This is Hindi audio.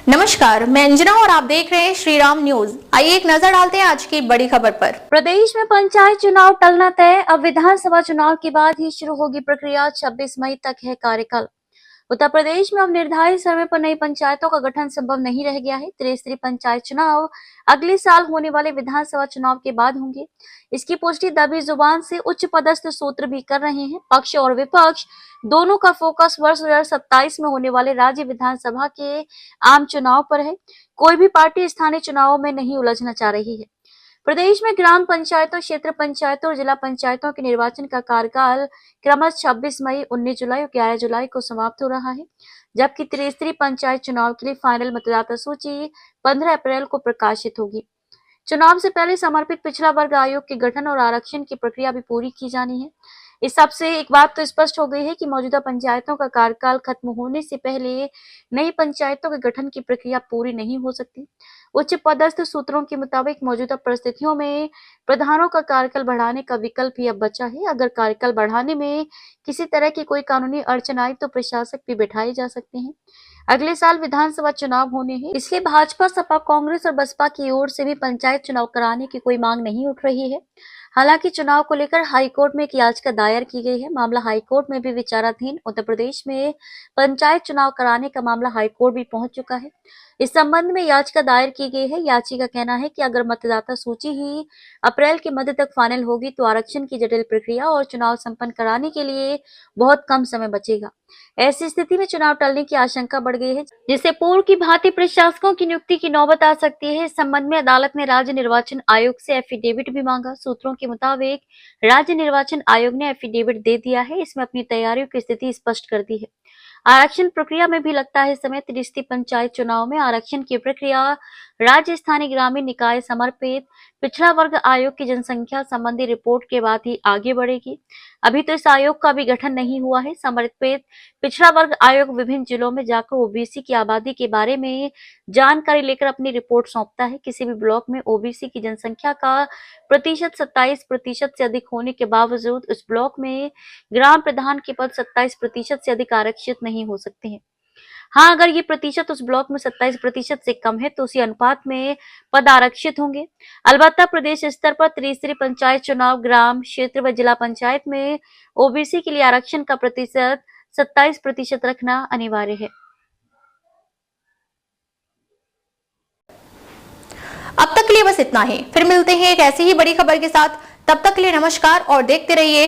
नमस्कार, मैं अंजना और आप देख रहे हैं श्री राम न्यूज। आइए एक नजर डालते हैं आज की बड़ी खबर पर। प्रदेश में पंचायत चुनाव टलना तय। अब विधानसभा चुनाव के बाद ही शुरू होगी प्रक्रिया। 26 मई तक है कार्यकाल। उत्तर प्रदेश में अब निर्धारित समय पर नई पंचायतों का गठन संभव नहीं रह गया है। त्रिस्तरीय पंचायत चुनाव अगले साल होने वाले विधानसभा चुनाव के बाद होंगे। इसकी पुष्टि दबी जुबान से उच्च पदस्थ सूत्र भी कर रहे हैं। पक्ष और विपक्ष दोनों का फोकस वर्ष 2027 में होने वाले राज्य विधानसभा के आम चुनाव पर है। कोई भी पार्टी स्थानीय चुनावों में नहीं उलझना चाह रही है। प्रदेश में ग्राम पंचायतों, क्षेत्र पंचायतों और जिला पंचायतों के निर्वाचन का कार्यकाल क्रमशः 26 मई, 19 जुलाई और 11 जुलाई को समाप्त हो रहा है, जबकि त्रिस्तरीय पंचायत चुनाव के लिए फाइनल मतदाता सूची 15 अप्रैल को प्रकाशित होगी। चुनाव से पहले समर्पित पिछड़ा वर्ग आयोग के गठन और आरक्षण की प्रक्रिया भी पूरी की जानी है। इस सबसे एक बात तो स्पष्ट हो गई है कि मौजूदा पंचायतों का कार्यकाल खत्म होने से पहले नई पंचायतों के गठन की प्रक्रिया पूरी नहीं हो सकती। उच्च पदस्थ सूत्रों के मुताबिक मौजूदा परिस्थितियों में प्रधानों का कार्यकाल बढ़ाने का विकल्प ही अब बचा है। अगर कार्यकाल बढ़ाने में किसी तरह की कोई कानूनी अड़चन आई तो प्रशासक भी बैठाए जा सकते हैं। अगले साल विधानसभा चुनाव होने हैं, इसलिए भाजपा, सपा, कांग्रेस और बसपा की ओर से भी पंचायत चुनाव कराने की कोई मांग नहीं उठ रही है। हालांकि चुनाव को लेकर हाईकोर्ट में एक याचिका दायर की गई है। मामला हाईकोर्ट में भी विचाराधीन। उत्तर प्रदेश में पंचायत चुनाव कराने का मामला हाईकोर्ट भी पहुंच चुका है। इस संबंध में याचिका दायर की गई है। याचिका का कहना है कि अगर मतदाता सूची ही अप्रैल के मध्य तक फाइनल होगी तो आरक्षण की जटिल प्रक्रिया और चुनाव संपन्न कराने के लिए बहुत कम समय बचेगा। ऐसी स्थिति में चुनाव टलने की आशंका बढ़ गई है, जिससे पूर्व की भांति प्रशासकों की नियुक्ति की नौबत आ सकती है। इस संबंध में अदालत ने राज्य निर्वाचन आयोग से एफिडेविट भी मांगा। सूत्रों के मुताबिक राज्य निर्वाचन आयोग ने एफिडेविट दे दिया है। इसमें अपनी तैयारियों की स्थिति स्पष्ट कर दी है। आरक्षण प्रक्रिया में भी लगता है समय। त्रिस्तरीय पंचायत चुनाव में आरक्षण की प्रक्रिया राज्य स्थानीय ग्रामीण निकाय समर्पित पिछड़ा वर्ग आयोग की जनसंख्या संबंधी रिपोर्ट के बाद ही आगे बढ़ेगी। अभी तो इस आयोग का भी गठन नहीं हुआ है। समर्पित पिछड़ा वर्ग आयोग विभिन्न जिलों में जाकर ओबीसी की आबादी के बारे में जानकारी लेकर अपनी रिपोर्ट सौंपता है। किसी भी ब्लॉक में ओबीसी की जनसंख्या का प्रतिशत 27% से अधिक होने के बावजूद उस ब्लॉक में ग्राम प्रधान के पद 27% से अधिक आरक्षित नहीं हो सकते हैं। हाँ, अगर ये प्रतिशत उस ब्लॉक में 27% से कम है तो उसी अनुपात में पद आरक्षित होंगे। अलबत्ता प्रदेश स्तर पर त्रिस्तरीय पंचायत चुनाव ग्राम, क्षेत्र व जिला पंचायत में ओबीसी के लिए आरक्षण का प्रतिशत 27% रखना अनिवार्य है। अब तक के लिए बस इतना ही। फिर मिलते हैं एक ऐसी ही बड़ी खबर के साथ। तब तक के लिए नमस्कार और देखते रहिए